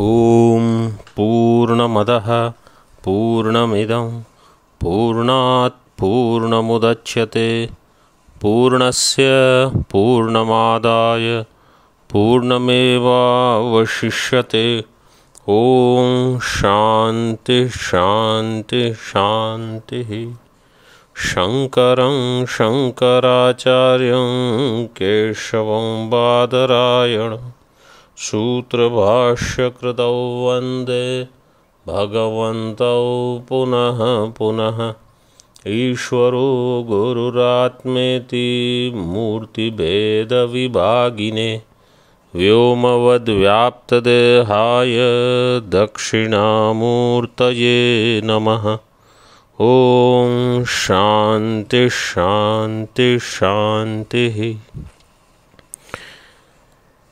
ॐ पूर्णमदः पूर्णमिदं पूर्णात् पूर्णमुदच्यते पूर्णस्य पूर्णमादाय पूर्णमेवावशिष्यते। ॐ शान्ति शान्ति शान्तिः। शङ्करं शङ्कराचार्यं केशवं बादरायणं सूत्रभाष्यकृतौ वन्दे भगवन्तौ पुनः पुनः। ईश्वरो गुरुरात्मेति मूर्तिभेदविभागिने व्योमवद्व्याप्तदेहाय दक्षिणामूर्तये नमः। ॐ शान्ति शान्ति शान्तिः।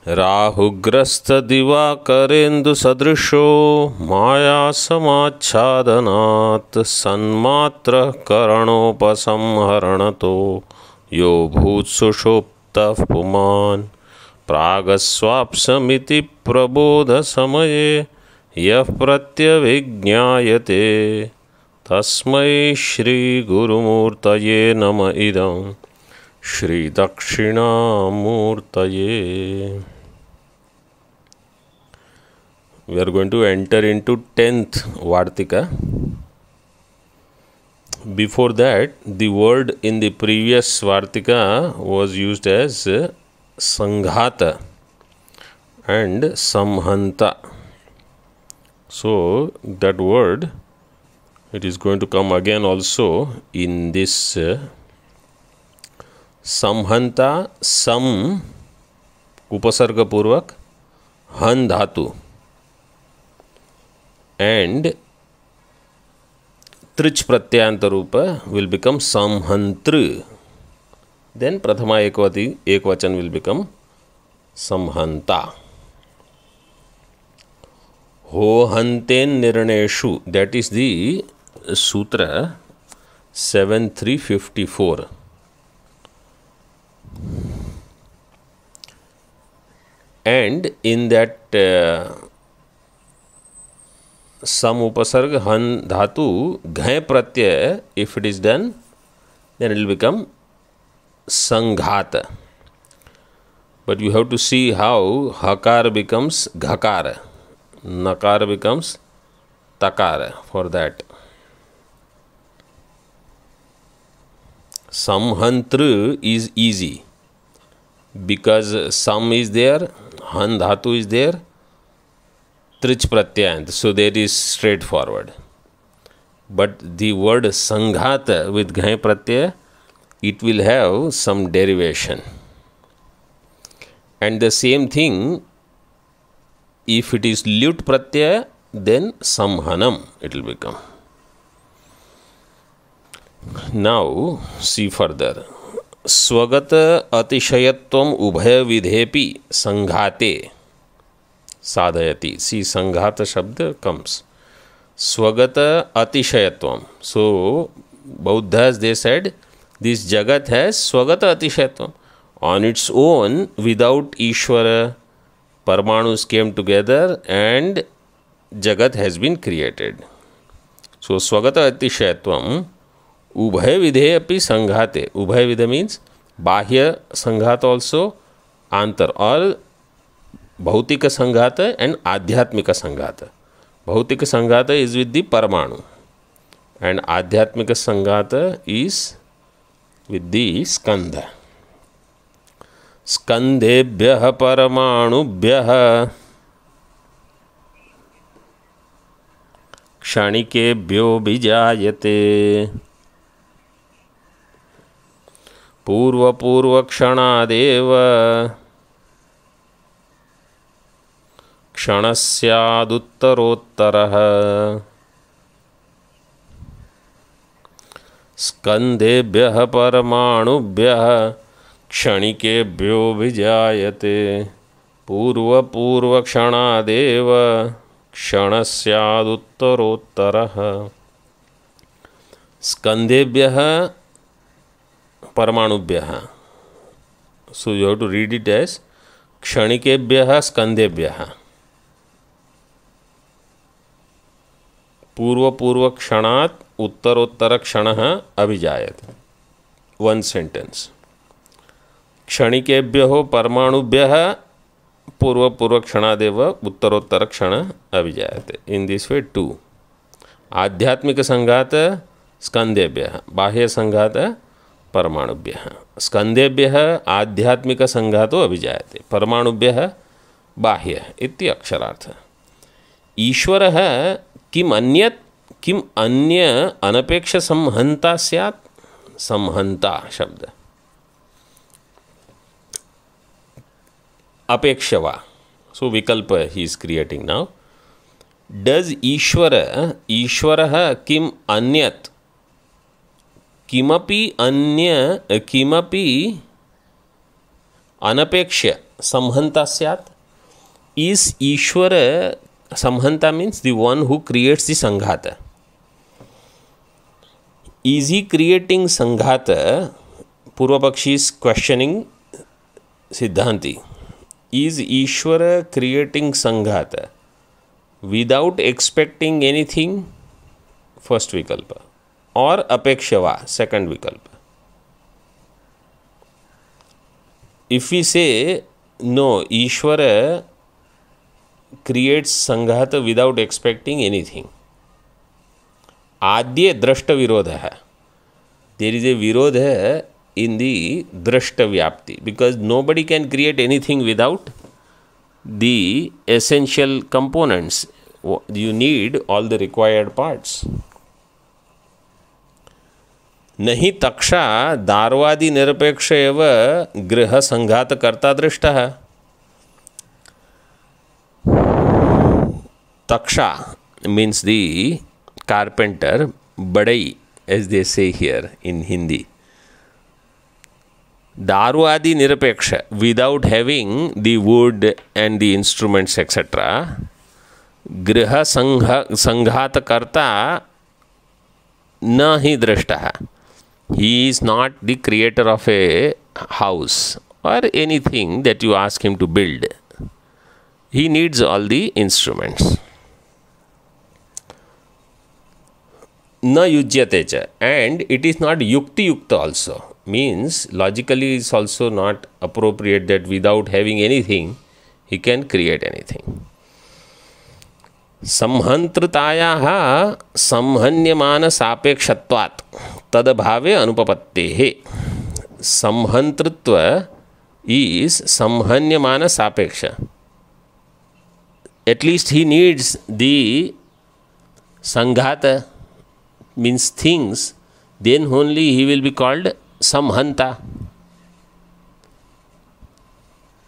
राहुग्रस्तदिवाकरेन्दुसदृशो मायासमाच्छादनात् सन्मात्रः करणोपसंहरणतो यो भूत्सुषुप्तः पुमान् प्रागस्वाप्समिति प्रबोधसमये यः प्रत्यभिज्ञायते तस्मै श्रीगुरुमूर्तये नम इदं श्रीदक्षिणामूर्तये। We are going to enter into 10th Vartika. Before that, the word in the previous Vartika was used as Sanghata and Samhanta. So that word, it is going to come again also in this Samhanta. Sam upasarga purvak han dhatu and trich pratyanta rupa will become samhantru. Then prathama ekvachan will become samhanta. Ho hanten nirneshu, that is the sutra 7354. And in that sam upasarga han dhatu ghai pratyaya, if it is done, then it will become sanghata. But you have to see how hakara becomes ghakara, nakara becomes takara. For that, samhantru is easy because sam is there, han dhatu is there, trich pratyant, so that is straightforward. But the word sanghata with ghai pratyaya, it will have some derivation. And the same thing, if it is lut pratyaya, then samhanam it will become. Now see further. Swagata atishayatvam ubhaya vidhepi sanghate sadhayati. See, sanghata shabda comes. Swagata atishayatvam. So Buddhas, they said this jagat has swagata atishayatvam. On its own, without Ishvara, Paramanus came together and jagat has been created. So swagata atishayatvam ubhaya vidhe api sanghate. Ubhaya vidha means bahya sanghata also, antar, or bhautika sanghata and adhyatmika sanghata. Bhautika sanghata is with the Paramanu and adhyatmika sanghata is with the skandha. Skandebhyah paramanubhyah kshanikebhyo bijayate पूर्व पूर्व क्षणादेव क्षणस्यादुत्तरोत्तरः स्कन्देभ्यः परमाणुभ्यः क्षणिकेभ्यो विजायते पूर्व पूर्व क्षणादेव क्षणस्यादुत्तरोत्तरः। स्कन्देभ्यः Paramanubhyah. So you have to read it as Kshanikebhyah Skandebhyah. पूर्वपूर्वक्षणात् उत्तरोत्तरक्षणः अभिजायते. One sentence. क्षणिकेभ्यो परमाणुभ्यः पूर्वपूर्वक्षणादेव उत्तरोत्तरक्षणः अभिजायते. In this way two. आध्यात्मिक संघात स्कंदेभ्यः, बाह्य संघात परमाणुभ्यः. स्कंदेभ्यः आध्यात्मिक संघातो अभिजायते, परमाणुभ्यः बाह्य इति अक्षरार्थः. ईश्वरः किम अन्य अनपेक्ष संहंता स्यात्. संहंता शब्द अपेक्षवा. सो विकल्प he is creating now. Does ईश्वरः किम अन्यत् किमपि अनपेक्ष्य संहंता स्यात्. इज ईश्वर संहंता means the one who creates the संघात. Is he creating sanghata? Purvapakshi is questioning Siddhanti. Is Ishvara creating sanghata without expecting anything? First vikalpa. Or apekshava, second vikalpa. If we say no, Ishvara creates sanghata without expecting anything. आद्य दृष्ट विरोध है. There is a विरोध है इन the दृष्ट व्याप्ति, because nobody can create anything without the essential components. You need all the required parts. नहीं तक्षा दार्वादि निरपेक्ष एव गृह संघात कर्ता दृष्टः. तक्षा means the carpenter, badai, as they say here in Hindi. Darwadi nirapeksha, without having the wood and the instruments etc. Griha sanghata karta na hi drashtaha. He is not the creator of a house or anything that you ask him to build. He needs all the instruments. न युज्यते च, and it is not yukti yukta also, means logically is also not appropriate that without having anything he can create anything. संहंत्रतायाः संहन्यमान सापेक्षत्वात् तदभावे अनुपपत्तेः. संहंतृत्व is संहन्यमान सापेक्ष. At least he needs the संघात, means things, then only he will be called samhanta.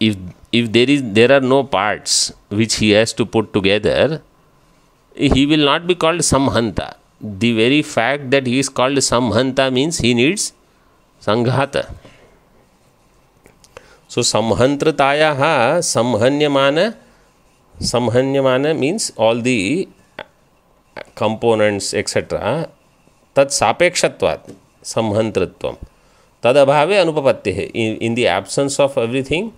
If there are no parts which he has to put together, he will not be called samhanta. The very fact that he is called samhanta means he needs sanghata. So samhantratayah samhanyamana means all the components etc. तत् सापेक्षत्वात् संहंतृत्वम तद अभावे अनुपपत्ति है. In the absence of everything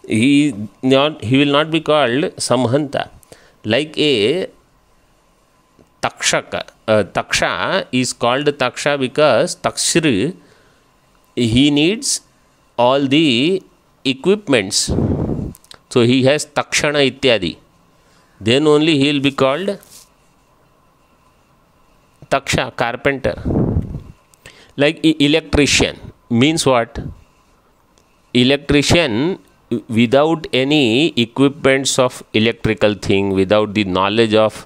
he will not be called samhanta. Like a takshaka, taksha is called taksha because takshri, he needs all the equipments, so he has takshana ityadi, then only he will be called taksha, carpenter. Like electrician means what? Electrician without any equipments of electrical thing, without the knowledge of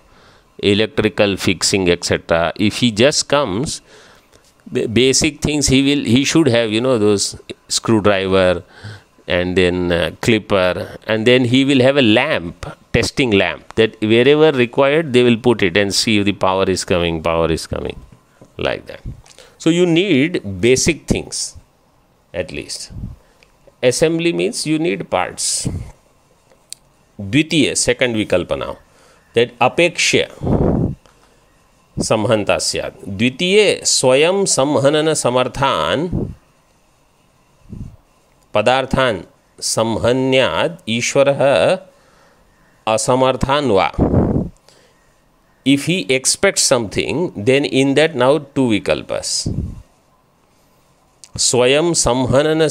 electrical fixing etc., if he just comes, basic things he should have, you know, those screwdriver and then clipper, and then he will have a lamp, testing lamp, that wherever required they will put it and see if the power is coming, like that. So you need basic things at least. Assembly means you need parts. Dvitiya, second vikalpa now, that apekshya samhanta syad. Dvitiye swayam samhanana samarthan पदार्थान संहन्याद ईश्वरः असमर्थान वा. if he expects something, then in that now two vikalpas. स्वयं संहनन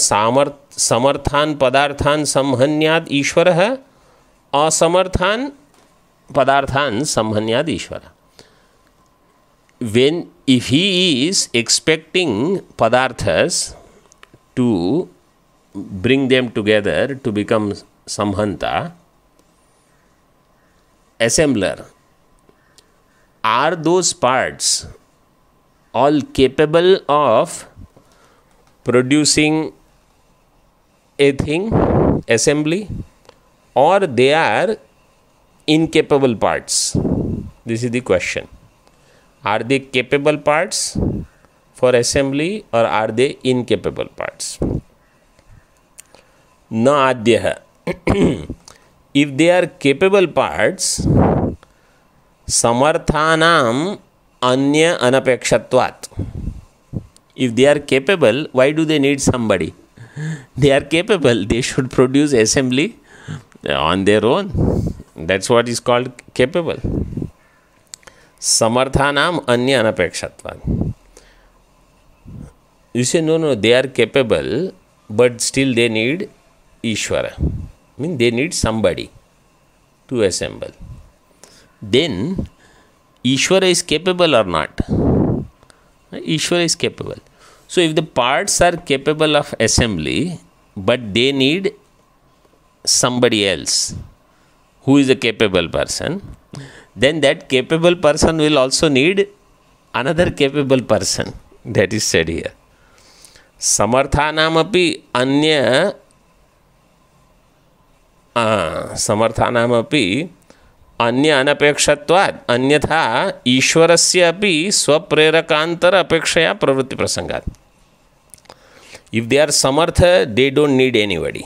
समर्थान पदार्थान संहन्याद ईश्वरः, असमर्थान पदार्थान संहन्याद ईश्वरः. When if he is expecting padarthas to bring them together to become samhanta, assembler, are those parts all capable of producing a thing, assembly, or they are incapable parts? This is the question. Are they capable parts for assembly or are they incapable parts? Na adyah. If they are capable parts, samarthanam anya anapekshatvat. If they are capable, why do they need somebody? They are capable. They should produce assembly on their own. That's what is called capable. Samarthanam anya anapekshatvat. You say, no, they are capable, but still they need Ishvara. I mean, they need somebody to assemble. Then, Ishvara is capable or not? Ishvara is capable. So, if the parts are capable of assembly, but they need somebody else who is a capable person, then that capable person will also need another capable person. That is said here. Samarthanamapi anya samarthanamapi anya anapekshatvad anyatha ishwarasya api swaprerakantara apekshaya pravritti prasangat. If they are samartha, they don't need anybody.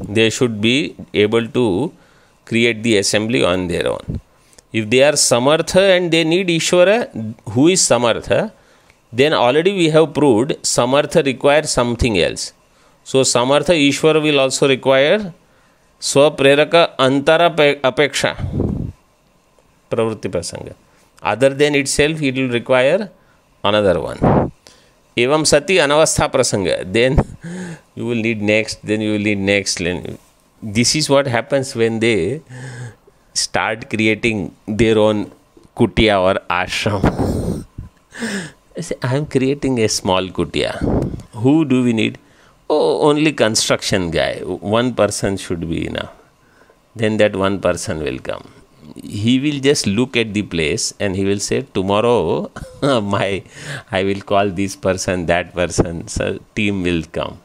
They should be able to create the assembly on their own. If they are samartha and they need Ishvara, who is samartha, then already we have proved samartha requires something else. So samartha Ishvara will also require swapreraka antara apeksha pravritti prasanga. Other than itself, it will require another one. Evam sati anavastha prasanga. Then you will need next, then you will need next. This is what happens when they start creating their own kutia or ashram. I say, I am creating a small kutia. Who do we need? Oh, only construction guy. One person should be enough. Then that one person will come. He will just look at the place and he will say, tomorrow I will call this person, that person. So team will come.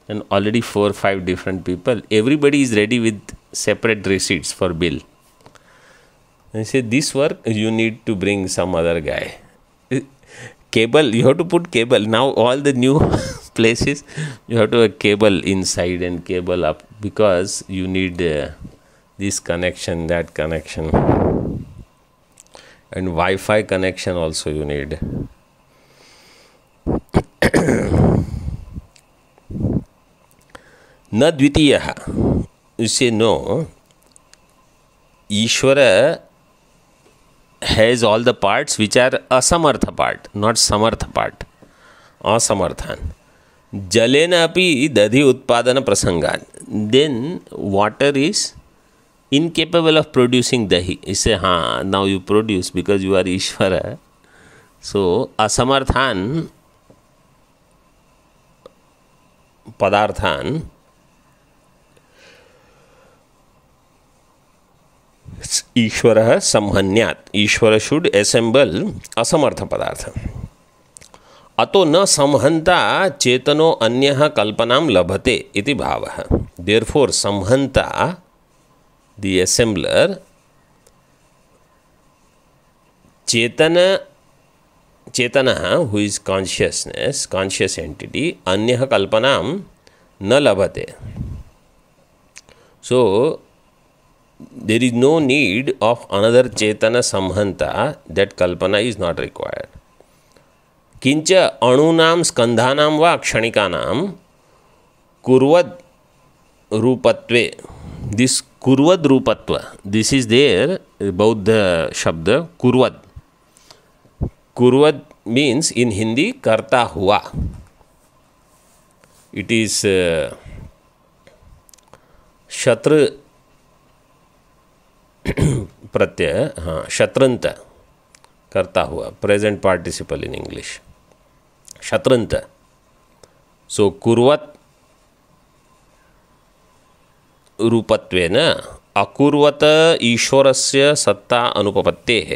And already 4 or 5 different people. Everybody is ready with separate receipts for bill. And say, this work you need to bring some other guy. Cable, you have to put cable. Now all the new places, you have to have cable inside and cable up, because you need this connection, that connection, and Wi-Fi connection also you need. Na dvitiyaha. You say, no, Ishvara has all the parts which are asamartha part, not samartha part. Asamarthan. Jalena api dadhi utpadana prasangan. Then water is incapable of producing dahi. You say, now you produce because you are Ishvara. So asamarthan padarthan Ishvara samhanyat. Ishvara should assemble asamartha padartha. Ato na samhanta chetano anyah kalpanam labhate iti bhavaha. Therefore, samhanta, the assembler, chetana, who is consciousness, conscious entity, anyah kalpanam na labhate. So, there is no need of another Chetana Samhanta. That Kalpana is not required. Kincha Anunam Skandhanam va Kshanikanam Kurvad Rupatve. This kurvad rupatva. This is there, Bauddha shabda, kurvad. Kurvad means in Hindi, karta hua. It is shatra pratyaya, shatranta, karta hua, present participle in English. Shatranta. So, kurvat रूपत्वेन अकुर्वत ईश्वरस्य सत्ता अनुपपत्तेः.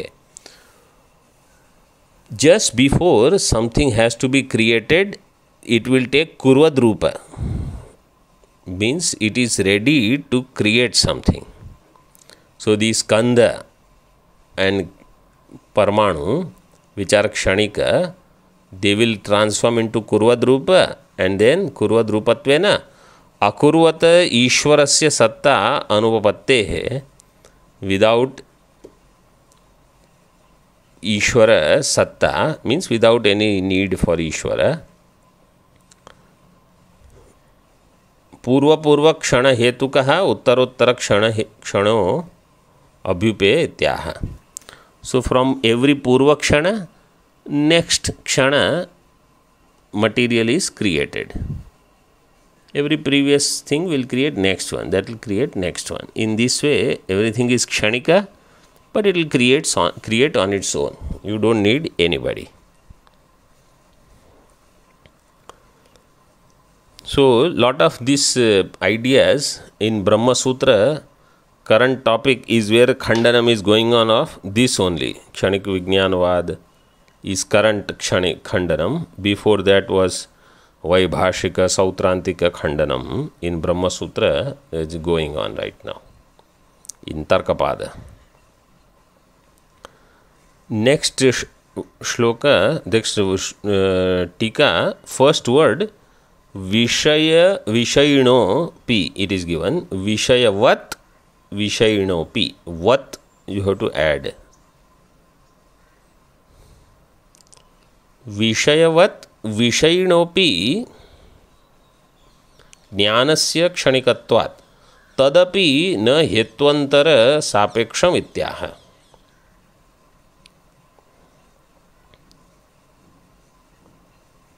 Just before something has to be created, it will take kurvad rupa. Means it is ready to create something. So the skanda and parmanu, which are kshanika, they will transform into kurvad rupa, and then kurvad rupatvena akurvat ishwarasya satta anupapattehe. Without Ishvara satta means without any need for Ishvara. पूर्व क्षण हेतुकः उत्तरोत्तर क्षणो अभ्युपेत्याह. So from every पूर्व क्षण, next क्षण material is created. Every previous thing will create next one, that will create next one. In this way, everything is kshanika, but it will create on its own. You don't need anybody. So, lot of these ideas in Brahma Sutra, current topic is where Khandanam is going on of this only. Kshanik Vijnanavad is current Kshanik Khandanam. Before that was Vaibhashika Sautrantika Khandanam in Brahma Sutra is going on right now in Tarkapada. Next shloka, next tika, first word Vishaya Vishayino P. It is given Vishayavat Vishayino P. What you have to add. Vishayavat Vishayinopi ज्ञानस्य क्षणिकत्वात् तदपि न हेत्वंतर सापेक्षम इत्याह.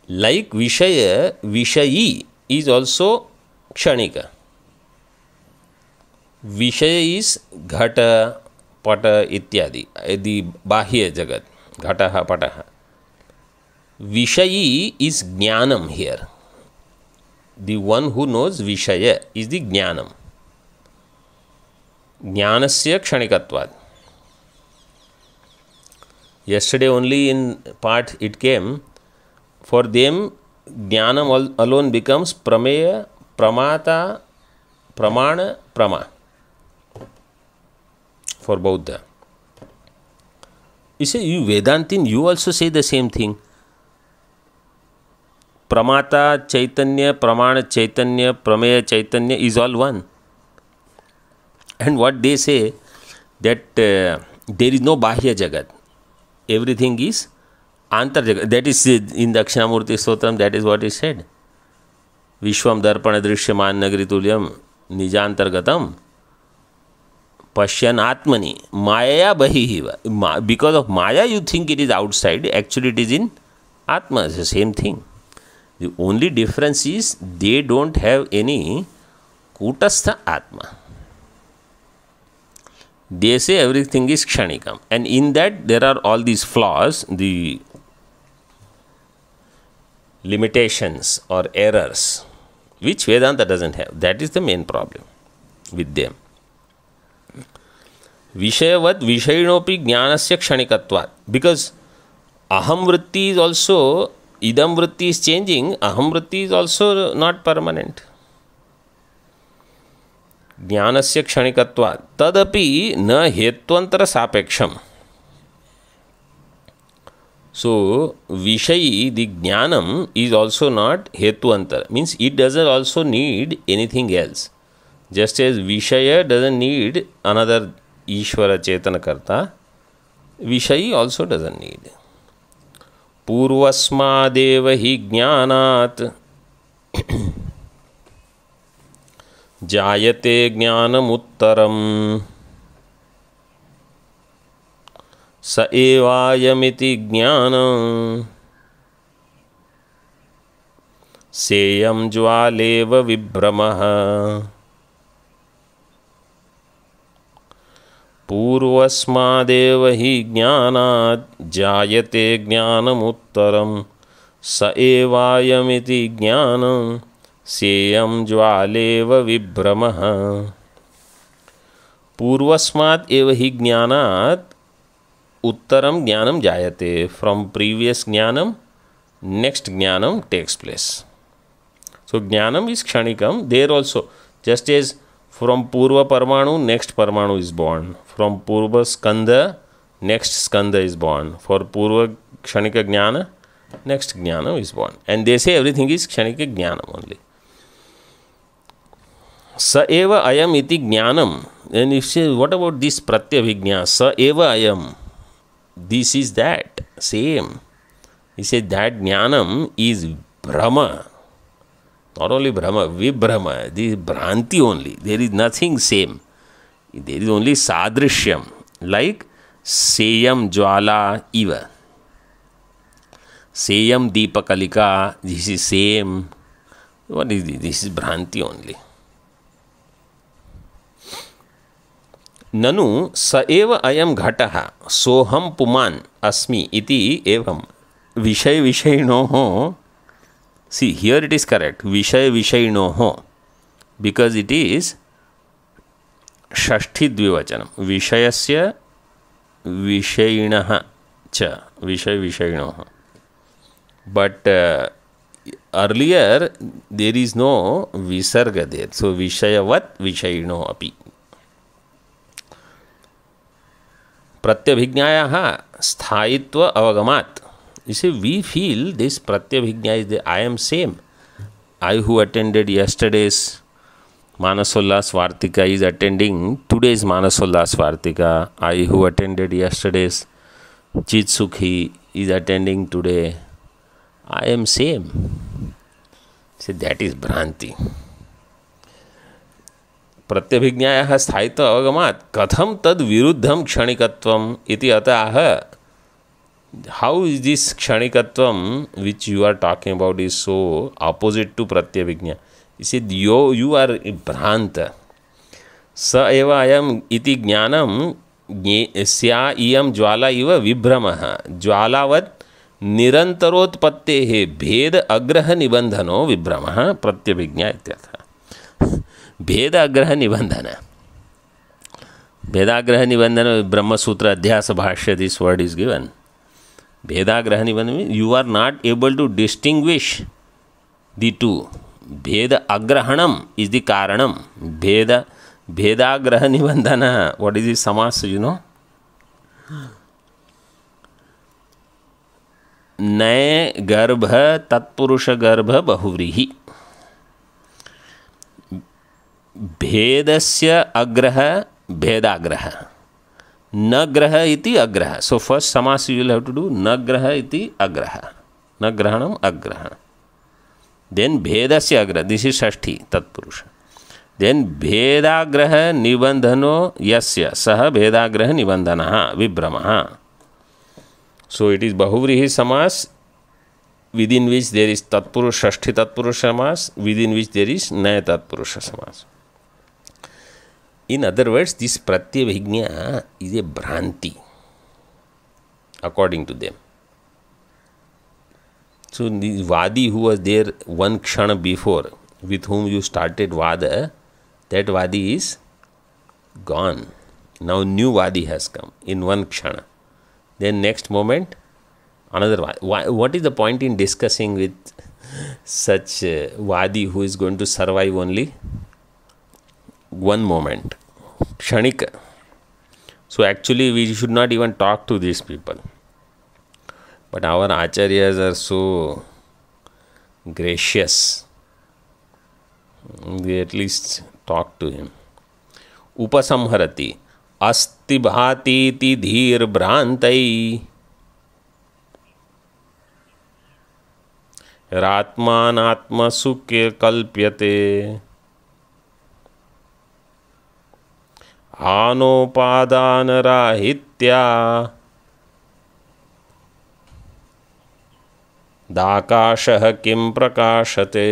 Like Vishaya, Vishayi is also kshanika. Vishaya is घट पट इत्यादि, the bahya jagat, घटः पटः. Vishayi is jnanam here. The one who knows Vishaya is the jnanam. Jnanasya kshanikatvad. Yesterday only in part it came, for them jnanam alone becomes prameya, pramata, pramana, prama. For Buddha. You say, you Vedantin, you also say the same thing. Pramata Chaitanya, Pramana Chaitanya, Prameya Chaitanya is all one. And what they say, that there is no Bahya Jagat. Everything is Antar Jagat. That is in Dakshinamurti Stotram, that is what is said. Vishwam Darpana Drishyaman Nagri Tulyam Nijantargatam Pashyan Atmani Maya Bahihiva. Because of Maya you think it is outside, actually it is in Atma, it's the same thing. The only difference is they don't have any Kutastha Atma. They say everything is Kshanikam. And in that there are all these flaws, the limitations or errors, which Vedanta doesn't have. That is the main problem with them. Vishayavat Vishayinopi Jnanasya Kshanikatvat. Because Aham Vritti is also, Idam Vritti is changing, Aham Vritti is also not permanent. Jnanasya Kshanikatvat. Tadapi na hetvantara sapeksham. So, Vishayi, the Jnanam, is also not hetvantara. Means it doesn't also need anything else. Just as Vishaya doesn't need another Ishvara Chetana Karta, Vishayi also doesn't need. Purvasmadeva hi jnanat जायते ज्ञानमुत्तरम् स एवायमिति ज्ञानं सेयं ज्वालेव विभ्रमः पूर्वस्मादेव हि ज्ञानात् जायते ज्ञानमुत्तरं स एवायमिति ज्ञानं सेयं ज्वालेव विभ्रमः। पूर्वस्मात् एव हि ज्ञानात् उत्तरम ज्ञानम जायते, फ्रॉम प्रीवियस ज्ञानम नेक्स्ट ज्ञानम टेक्स प्लेस. So ज्ञानम is क्षणिकम. There also, just as from पूर्व परमाणु next परमाणु is born, from पूर्व स्कंद next skanda is born, for पूर्व क्षणिक ज्ञान next ज्ञानम is born, and they say everything is क्षणिक ज्ञानम only. स एव अयम इति ज्ञानम. Then if say what about this pratyabhijna? स एव अयम. This is that same. He said that jnanam is brahma. Not only brahma, vibhrama. This is bhranti only. There is nothing same. There is only sadrishyam. Like seyam jwala iva. Seyam deepakalika. This is same. What is this? This is bhranti only. ननु स एव अयम घटः सोहम पुमान् अस्मि इति एवं विषय विषयिणोः. See here it is correct, विषय विषयिणोः, बिकॉज इट इज षष्ठी द्विवचनम. विषयस्य विषयिणः च, विषय विषयिणोः. But earlier there is no विसर्ग देयर, सो विषयवत् विषयिणो अपि. प्रत्यभिज्ञायाः स्थायित्व अवगमात्. You see, we feel this pratyabhijna is the I am same. I who attended yesterday's Manasollas Vartika is attending today's Manasollas Vartika. I who attended yesterday's Chit Sukhi is attending today. I am same. See, that is Bhranti. प्रत्यभिज्ञायाः स्थायित्व अवगमात् कथम तद विरुद्धम क्षणिकत्वम इति अतः. How is this क्षणिकत्वम which you are talking about is so opposite to प्रत्यभिज्ञा? इसी you are भ्रांत. स एव अयम इति ज्ञानम स्या इयं ज्वाला इव विभ्रमः. ज्वालावत् निरंतरोत्पत्तेः भेद अग्रह निबंधनो विभ्रमः प्रत्यभिज्ञा इत्यर्थः. भेदाग्रह निबंधन. भेदाग्रह निबंधन ब्रह्मसूत्र अध्यास भाष्य दिस वर्ड इज गिवन. भेदाग्रह निबंधन, you are not able to distinguish the two. भेद अग्रहणम इज द कारणम. भेदाग्रह निबंधन, व्हाट इज द समास, यू नो? नए गर्भ तत्पुरुष गर्भ बहुव्रीहि. भेदस्य अग्रह भेदाग्रह, न ग्रह इति अग्रह. सो फर्स्ट समास you will have to do न ग्रह इति अग्रह, न ग्रहणम अग्रहण. देन भेदस्य अग्रह, दिस इज षष्ठी तत्पुरुष. देन भेदाग्रह निबंधनो यस्य सह भेदाग्रह निबंधनः विभ्रमः. सो इट इज बहुव्रीहि समास within which there is tatpurush, षष्ठी तत्पुरुष समास, within which there is नय तत्पुरुष समास. In other words, this pratyabhijna is a bhranti according to them. So the Vadi who was there one kshana before, with whom you started Vada, that Vadi is gone. Now new Vadi has come in one kshana. Then next moment another Vadi. What is the point in discussing with such Vadi who is going to survive only one moment, kshanika? So actually we should not even talk to these people. But our acharyas are so gracious. They at least talk to him. Upasamharati asti bhatiti dhir bhrantai ratmanatma sukya kalpyate. हानोपादानराहित्या दाकाशः किं प्रकाशते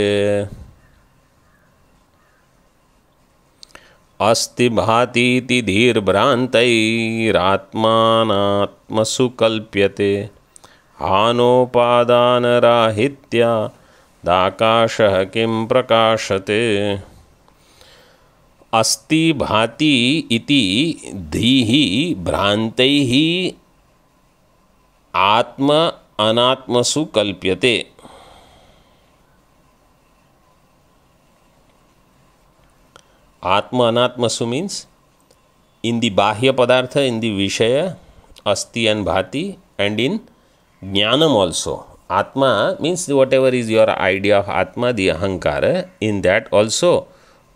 अस्ति भातीति धीर्भ्रान्तैरात्मानात्मसु कल्प्यते हानोपादानराहित्या दाकाशः किं प्रकाशते अस्ति भाति इति धीः भ्रान्तैः आत्म अनात्मसु कल्प्यते Atma Anatmasu means in the Bahya Padartha, in the Vishaya, Asti and Bhati, and in Jnanam also. Atma means whatever is your idea of Atma, the Ahankara, in that also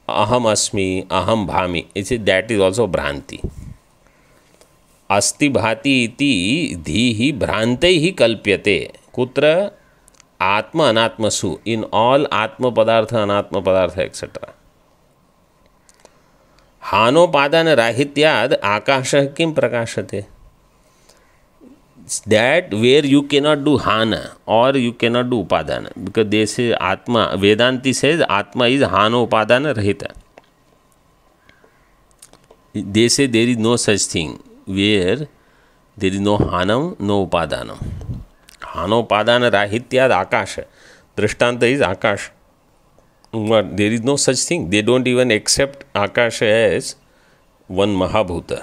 Aham Asmi, Aham Bhami, that is also Bhranti. Asti Bhati iti dhihi Bhrantaihi Kalpyate. Kutra Atma Anatmasu, in all Atma Padartha, Anatma Padartha, etc. हानोपादान राहित्याद आकाशः किं प्रकाशते that where you cannot do hana or you cannot do upadana because they say atma Vedanti says atma is hana upadana rahita. They say there is no such thing where there is no hanam no upadanam. Hana upadana rahityad akasha. Drishtanta is akash. But there is no such thing. They don't even accept Akasha as one Mahabhuta.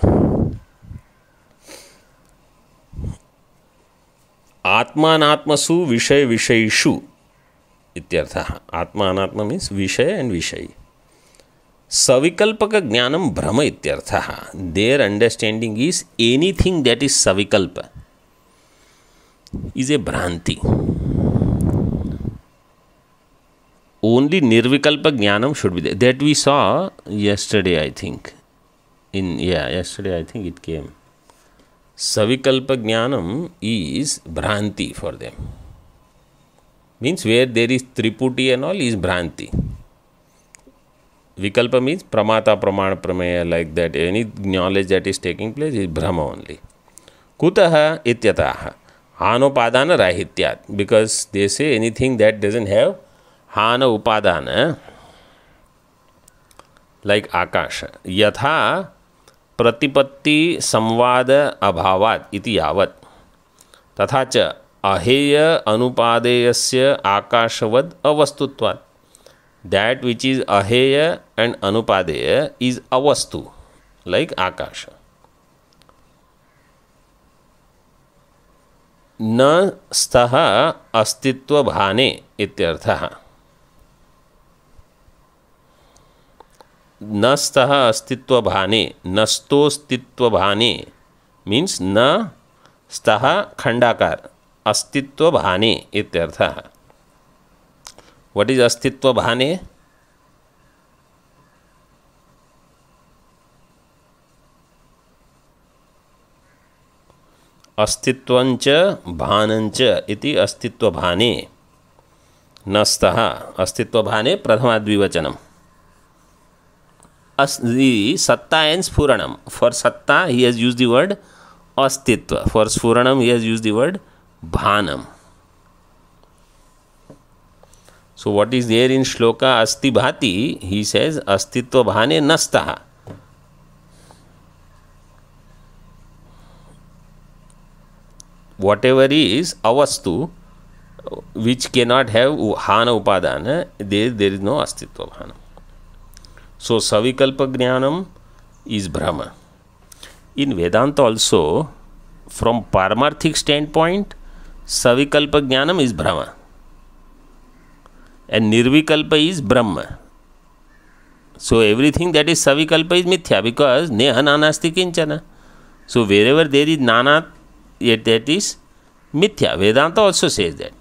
Atma Anatmasu Vishay Vishayishu Ityartha. Atma Anatma means Vishay and Vishay. Savikalpaka Jnanam Brahma Ityartha. Their understanding is anything that is Savikalpa is a Bhranti. Only Nirvikalpa Jnanam should be there. That we saw yesterday, I think. Yesterday I think it came. Savikalpa Jnanam is Bhranti for them. Means where there is Triputi and all is Bhranti. Vikalpa means Pramata, Pramana, Prameya, like that. Any knowledge that is taking place is Brahma only. Kutaha ityataha. Hanopadana rahityat. Because they say anything that doesn't have Hana upadana, like Akasha. Yatha pratipatti samvada abhavat iti yavat. Tatha cha aheya anupadeyasya akashavad avastutvat. That which is aheya and anupadeya is avastu, like Akasha. Na staha astitva bhane ityarthaha. Nastaha astitva bhane, nastostitva bhane means na staha khandakar, astitva bhane ityartha. What is astitva bhane? Astitvancha bhanancha iti astitva bhane. Nastaha astitva bhane prathama dvivachanam. The satta and sphuranam. For satta he has used the word astitva. For sphuranam he has used the word bhanam. So what is there in shloka asti bhati? He says astitva bhane nastaha. Whatever is avastu which cannot have hana upadana, there is no astitva bhanam. So, Savikalpa Jnanam is Brahma. In Vedanta also, from Paramarthic standpoint, Savikalpa Jnanam is Brahma. And Nirvikalpa is Brahma. So, everything that is Savikalpa is Mithya because Neha Nanasti Kinchana. So, wherever there is Nana, yet that is Mithya. Vedanta also says that.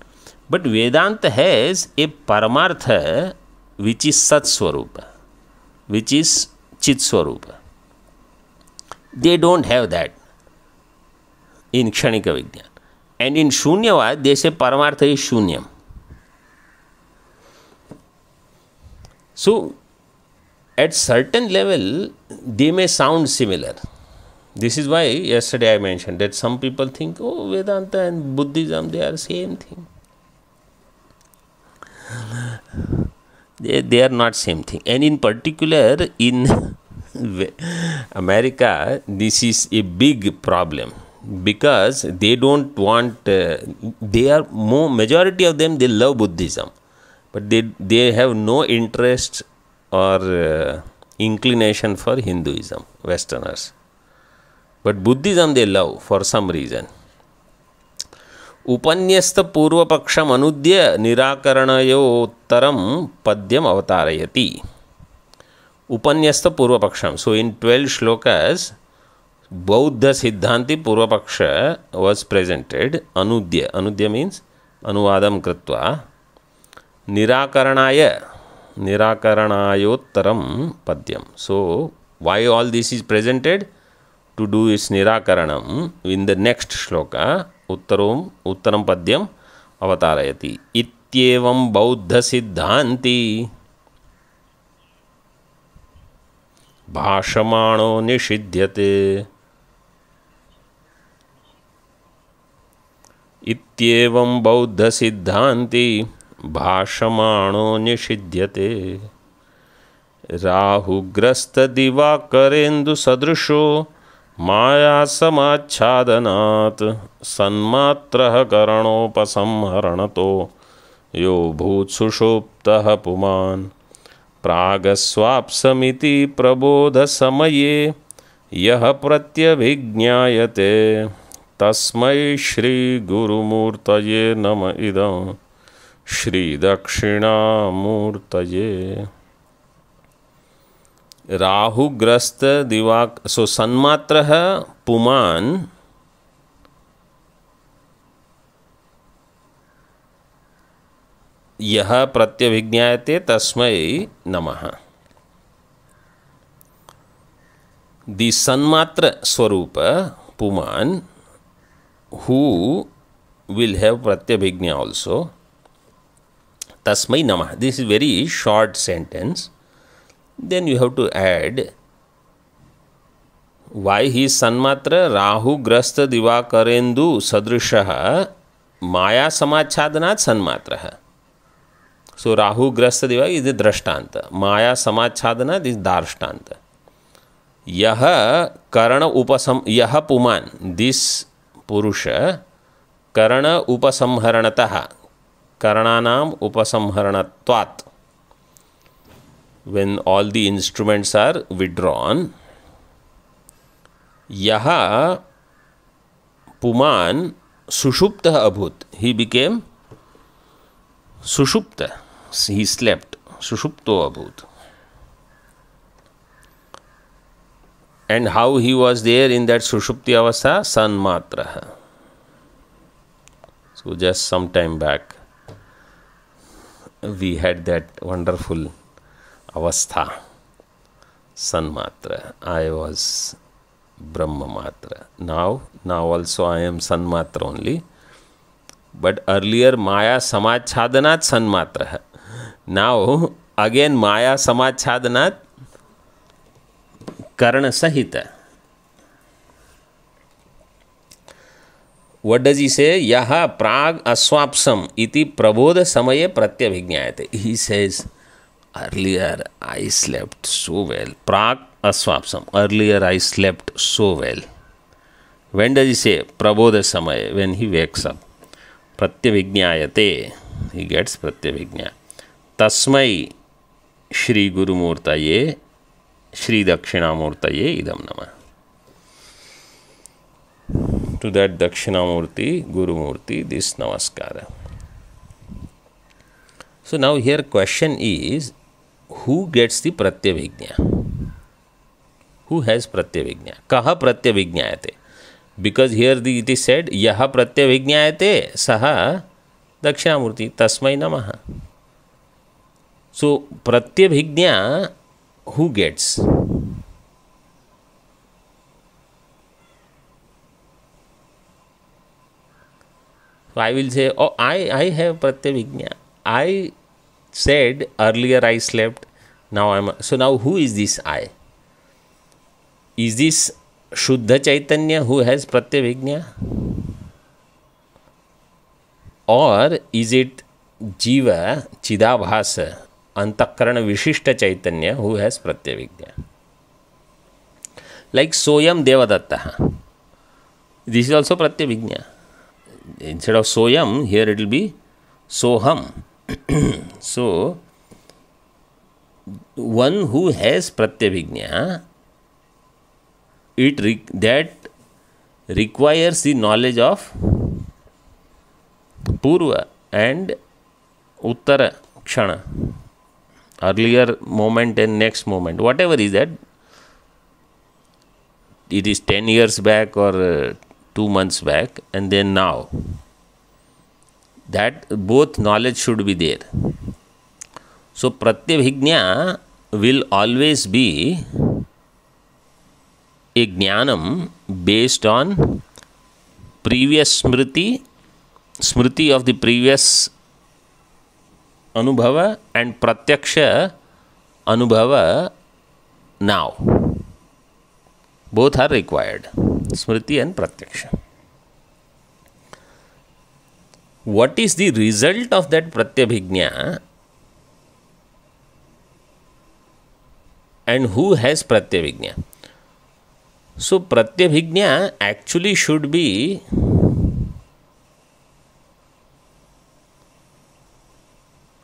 But Vedanta has a Paramartha which is Sat Swarupa, which is Chit Swarupa. They don't have that in Kshanika Vigyan. And in Shunyavad, they say Paramartha is Shunyam. So, at certain level they may sound similar. This is why yesterday I mentioned that some people think, oh, Vedanta and Buddhism, they are same thing. They are not same thing. And in particular in America, this is a big problem, because they don't want, they are more, majority of them, they love Buddhism, but they have no interest or inclination for Hinduism, Westerners. But Buddhism they love for some reason. उपन्यस्त पूर्व पक्षम अनुद्य निराकरणयोत्तरम पद्यम अवतारयति. उपन्यस्त पूर्व पक्षम. So in 12 shlokas, Bauddha Siddhanti Purva Paksha was presented. Anudya. Anudya means Anuvadam Kritva. Nirakaranaya. Nirakaranayottaram Padyam. So why all this is presented? To do is Nirakaranam. In the next shloka, Uttaram Padyam Avatarayati. Ityevam Bauddha Siddhanti Bhashamano Nishidyate. इत्येवं बौद्ध सिद्धांति भाषमाणो निषिध्यते. राहुग्रस्त दिवाकरेन्दु सदृशो माया समाच्छादनात् सन्मात्रः करणोपसंहरणतो यो भूत्सुषुप्तः पुमान्. प्रागस्वाप्समिति प्रबोधसमये यः प्रत्यभिज्ञायते तस्मै श्री गुरुमूर्तये नम इदं श्री दक्षिणामूर्तये. राहुग्रस्त दिवाक. सो सन्मात्रः पुमान् यः प्रत्यभिज्ञायते तस्मै नमः. दी सन्मात्र स्वरूप पुमान्, who will have pratyabhignya also, tasmai namah. This is very short sentence. Then you have to add why he is sanmatra. Rahu grasta divakarendu sadrishah maya samachhadanat sanmatrah. So Rahu grasta diva is the drashtanta, maya samachhadanat is darshtanta. Yaha karana upasam, yaha puman, this पुरुष करण उपसंहरणतः, करणानाम उपसंहरणत्वात्, when all the instruments are withdrawn, यह पुमान सुषुप्तः अभूत, he became सुषुप्त, he slept, सुषुप्तो अभूत. And how he was there in that sushupti avastha? Sanmatra. So just some time back we had that wonderful avastha, Sanmatra. I was Brahma Matra. Now also I am Sanmatra only. But earlier Maya Samachhadanat Sanmatra. Now again Maya Samachhadanat Karana Sahita. What does he say? Yaha prag aswapsam iti prabodha samaye pratyabhignayate. He says, earlier I slept so well. Prag aswapsam. Earlier I slept so well. When does he say? Prabodha samaye. When he wakes up. Pratyabhignayate. He gets pratyabhignya. Tasmai Shri Guru Murtaye Shri Dakshinamurtaye idam namah. To that Dakshinamurti, Guru Murti, this namaskara. So now here question is, who gets the pratyabhignya? Who has pratyabhignya? Kaha pratyabhignyayate? Because here it is said, yaha pratyabhignyayate saha Dakshinamurti tasmai namaha. So pratyabhignya who gets? So I will say, oh, I have pratyabhignya. I said earlier I slept, So now who is this I? Is this Shuddha Chaitanya who has Pratyabhijna? Or is it Jiva Chidabhasa Antakarana Vishishta Chaitanya who has Pratyabhijna? Like Soyam Devadatta. This is also Pratyabhijna. Instead of Soyam, here it will be Soham. So, one who has Pratyabhijna, that requires the knowledge of Purva and Uttara Kshana, earlier moment and next moment, whatever is that, it is 10 years back or 2 months back, and then now. That both knowledge should be there. So, Pratyabhijna will always be a jnanam based on previous smriti of the previous anubhava and pratyaksha anubhava now. Both are required, smriti and pratyaksha. What is the result of that Pratyabhijna? And who has Pratyabhijna? So, Pratyabhijna actually should be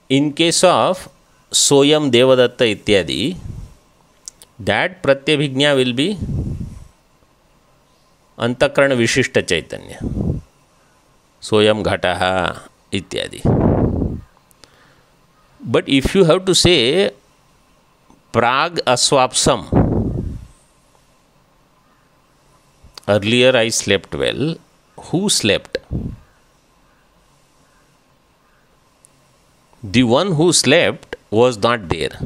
in case of Soyam Devadatta Ityadi, that Pratyabhijna will be Antakarana Vishishta Chaitanya. Soyam Ghataha Ityadi. But if you have to say Prag Aswapsam, earlier I slept well, who slept? The one who slept was not there.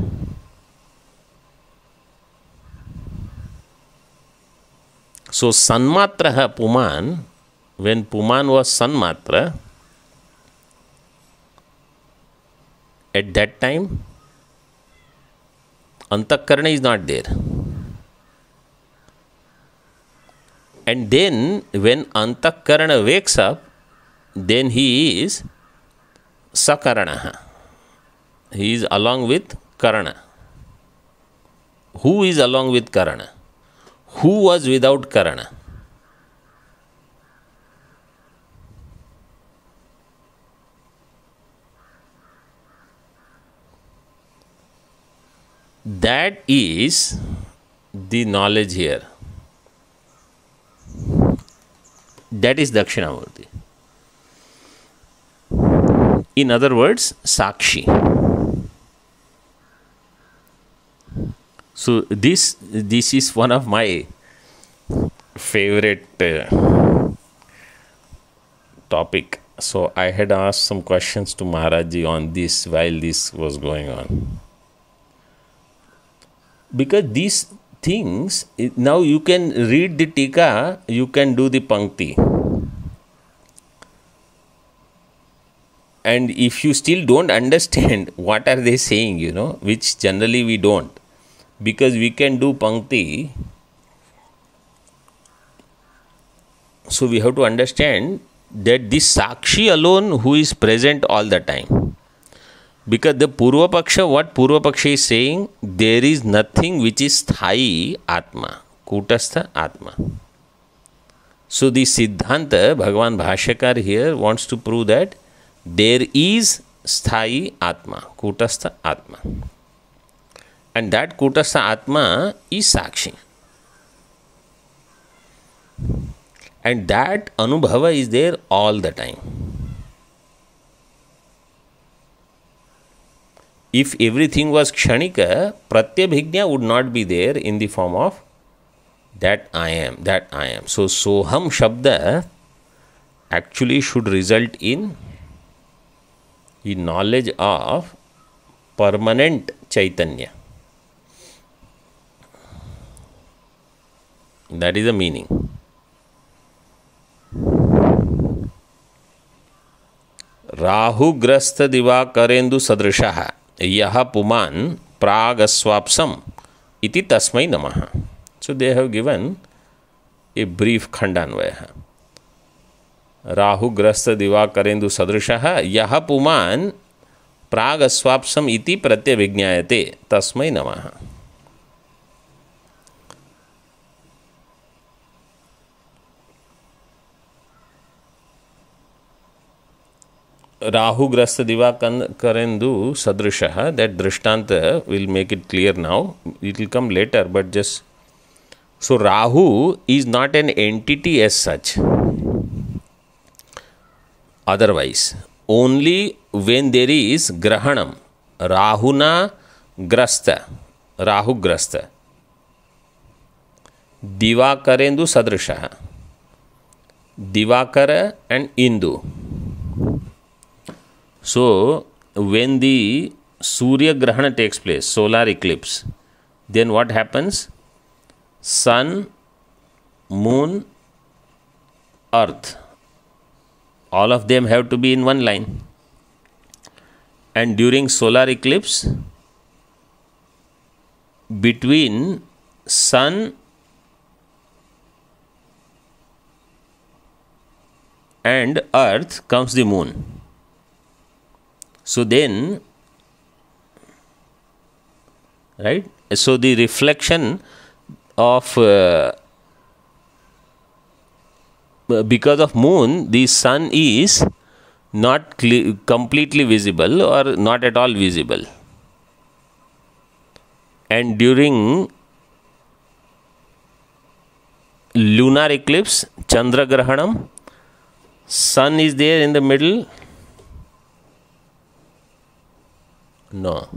So, Sanmatraha Puman, when Puman was Sanmatra, at that time, Antakarana is not there. And then, when Antakarana wakes up, then he is Sakaranaha. He is along with Karana. Who is along with Karana? Who was without Karana? That is the knowledge here. That is Dakshinamurti. In other words, Sakshi. So this is one of my favorite topic. So I had asked some questions to Maharaji on this while this was going on. Because these things, now you can read the tika, you can do the pankti. And if you still don't understand what are they saying, which generally we don't, because we can do pankti. So we have to understand that this Sakshi alone who is present all the time. Because the Purva Paksha, what Purva Paksha is saying, there is nothing which is Sthai Atma, Kutastha Atma. So the Siddhanta, Bhagavan Bhashyakar here wants to prove that there is Sthai Atma, Kutastha Atma. And that Kutastha Atma is Sakshi. And that Anubhava is there all the time. If everything was Kshanika, Pratyabhijna would not be there in the form of that I am, that I am. So, Soham Shabda actually should result in the knowledge of permanent Chaitanya. That is the meaning. राहुग्रस्त दिवाकरेन्दु सदृशः यह पुमान् प्रागस्वाप्सम इति तस्मै नमः. So they have given a brief खंडान्वयः. राहुग्रस्त दिवाकरेन्दु सदृशः यः पुमान् प्रागस्वाप्सम इति प्रत्यभिज्ञायते तस्मै नमः. राहुग्रस्त दिवाकरेन्दु सदृशः, that drishtanta will make it clear now. It will come later, but just so Rahu is not an entity as such. Otherwise, only when there is grahanam, Rahuna grasta, Rahu grasta, Divakarendu sadrishaha, Divakara and Indu. So, when the Surya Grahana takes place, solar eclipse, then what happens? Sun, Moon, Earth, all of them have to be in one line. And during solar eclipse, between Sun and Earth comes the Moon. So then, right? So the reflection of because of Moon, the Sun is not completely visible or not at all visible. And during lunar eclipse, Chandra Grahanam, Sun is there in the middle. No.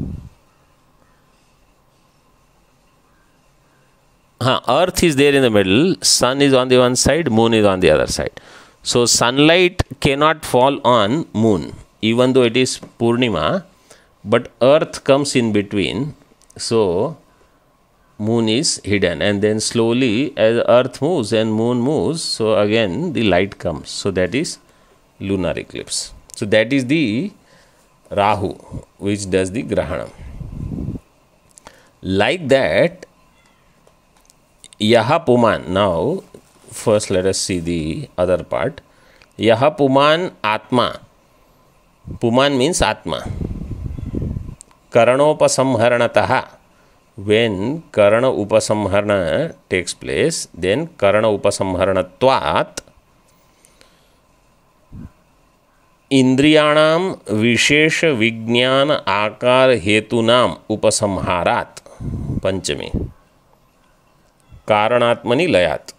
Earth is there in the middle, Sun is on the one side, Moon is on the other side. So sunlight cannot fall on Moon, even though it is Purnima, but Earth comes in between, so Moon is hidden. And then slowly as Earth moves and Moon moves, so again the light comes. So that is lunar eclipse. So that is the Rahu, which does the Grahanam. Like that, Yaha Puman. Now, first let us see the other part. Yaha Puman Atma. Puman means Atma. Karanopasamharanataha. When Karana Upasamharana takes place, then Karana Upasamharanatvat इंद्रियाणाम विशेष विज्ञान आकार हेतुनाम उपसंहारात पंचमी कारणात्मनि लयात.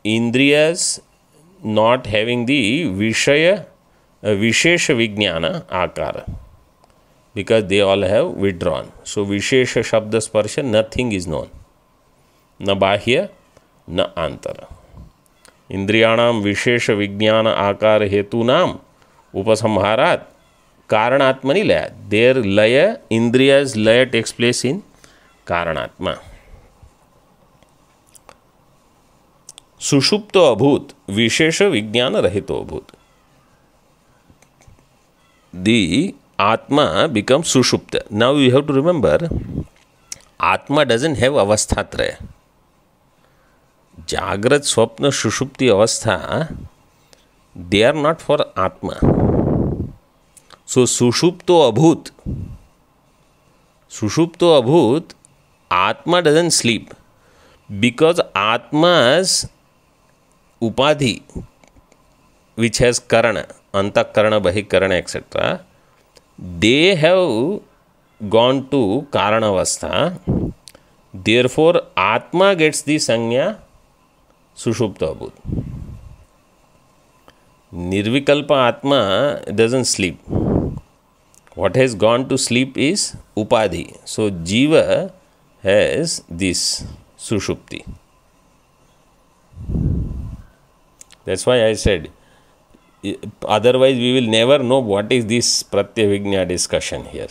इंद्रियस not having the vishaya vishesha vijnana akara, because they all have withdrawn. So vishesha shabda sparsha, nothing is known, na bahya na antara. इंद्रियाणाम विशेष विज्ञान आकार हेतुनाम उपसंहारात कारणात्मनि लय. There लय, इंद्रियस लय takes place in कारणात्मा. सुषुप्तो अभूत विशेष विज्ञान रहितो अभूत. The Atma becomes Sushupta. Now you have to remember, Atma doesn't have avasthatraya. Jagrat, Swapna, Sushupti avastha, they are not for Atma. So Sushupto Abhut. Sushupto Abhut, Atma doesn't sleep. Because Atma's Upadhi, which has Karana, Antakarana, Bahikarana, etc., they have gone to Karanavastha. Therefore, Atma gets the Sanya Sushupta Abhut. Nirvikalpa Atma doesn't sleep. What has gone to sleep is Upadhi. So, Jiva has this Sushupti. That's why I said, otherwise we will never know what is this Pratyavijna discussion here.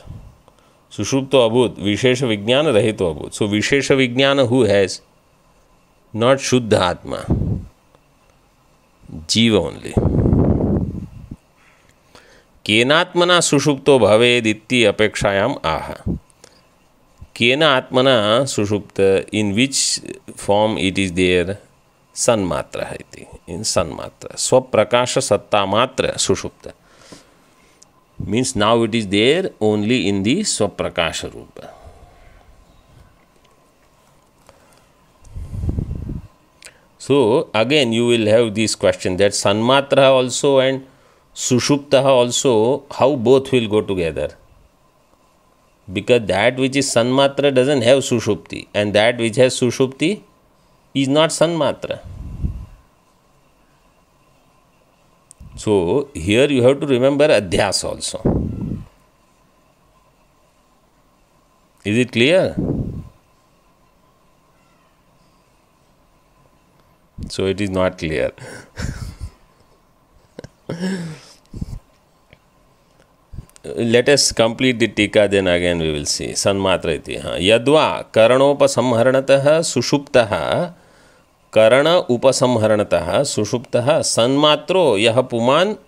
Sushupto Abhut, Vishesha Vijnana Rahito Abhut. So, Vishesha Vijnana who has? Not Shuddha Atma. Jiva only. केनात्मना सुषुप्तो भवेदिति अपेक्षायाम् आह. केन आत्मना सुषुप्त, in which form it is there? सन्मात्र है इति. In सन्मात्र. स्वप्रकाश सत्ता मात्र सुषुप्त. Means now it is there only in the स्वप्रकाश रूप. So again you will have this question that Sanmatra also and Sushupta also, how both will go together? Because that which is Sanmatra doesn't have Sushupti, and that which has Sushupti is not Sanmatra. So here you have to remember Adhyas also. Is it clear? So it is not clear. Let us complete the tika, then again we will see. Sanmatra iti. Yadva karanopasambharanatah sushuptah karana upasamharanatah sushuptah sanmatro yah puman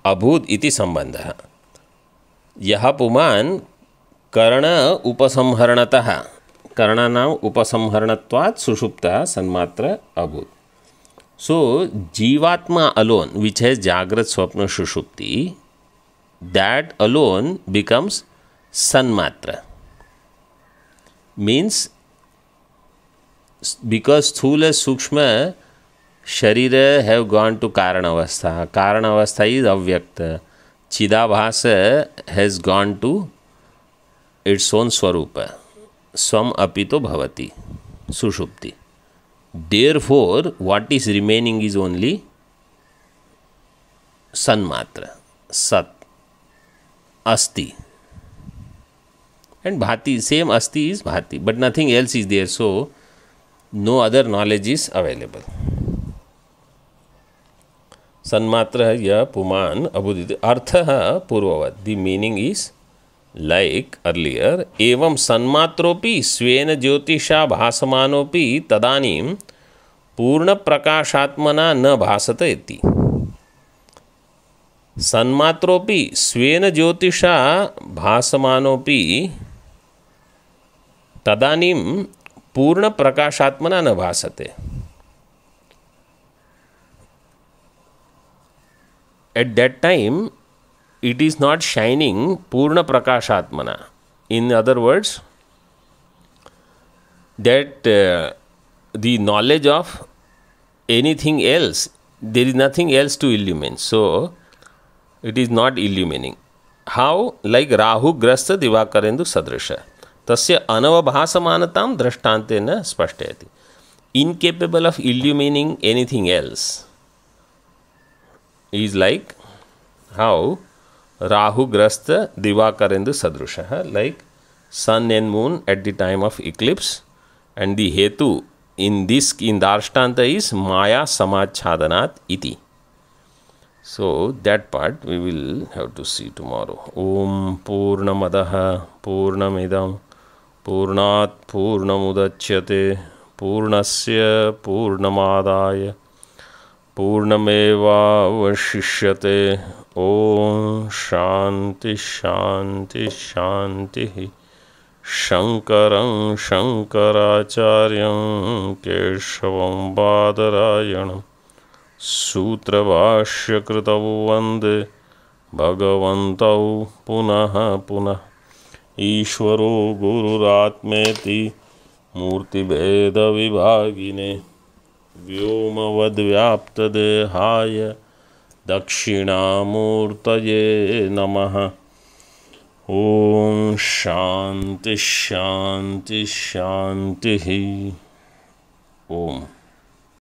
abhud iti sambandha. Yah puman karana upasamharanatah karananam upasamharanatvat sushuptah sanmatra abhud. So Jivatma alone, which has Jagrat Swapna Sushupti, that alone becomes Sanmatra. Means because Sthula Sukshma Sharira have gone to Karanavastha. Karanavastha is Avyakta. Chidabhasa has gone to its own Swarupa. Swam apito bhavati. Sushupti. Therefore, what is remaining is only Sanmatra, Sat, Asti. And Bhati, same Asti is Bhati, but nothing else is there, so no other knowledge is available. Sanmatra ya puman abudit. Artha purvavat. The meaning is like earlier, evam sanmatropi svena jyotisha bhasamanopi tadanim purna prakashatmana na bhasata iti. Sanmatropi svena jyotisha bhasamanopi tadanim purna prakashatmana na bhasate. At that time, it is not shining Purna Prakashatmana. In other words, that the knowledge of anything else, there is nothing else to illumine. So, it is not illumining. How? Like Rahu Grasta Divakarendu Sadrisha. Tasya anavabhasamanatam drashtantena spashtayati. Incapable of illumining anything else is like how Rahu Grasta Divakarendu Sadrusha, like sun and moon at the time of eclipse, and the Hetu in this in Darshtanta is Maya Samachhadanat iti. So that part we will have to see tomorrow. Om Purnamadaha Purnamidam Purnat Purnamudachyate Purnasya Purnamadaya Purnameva Vashishyate. Om Shanti Shanti Shanti. Shankaram Shankaracharyam Keshavam Badarayanam Sutrabhashya Kritau Vande Bhagavantau Punaha Punah Ishvaro Gururatmeti Murti Veda Vibhagine Vyomavad Vyapta Dehaya Dakshinamurtaye Namaha. Om Shanti Shanti Shanti. Om.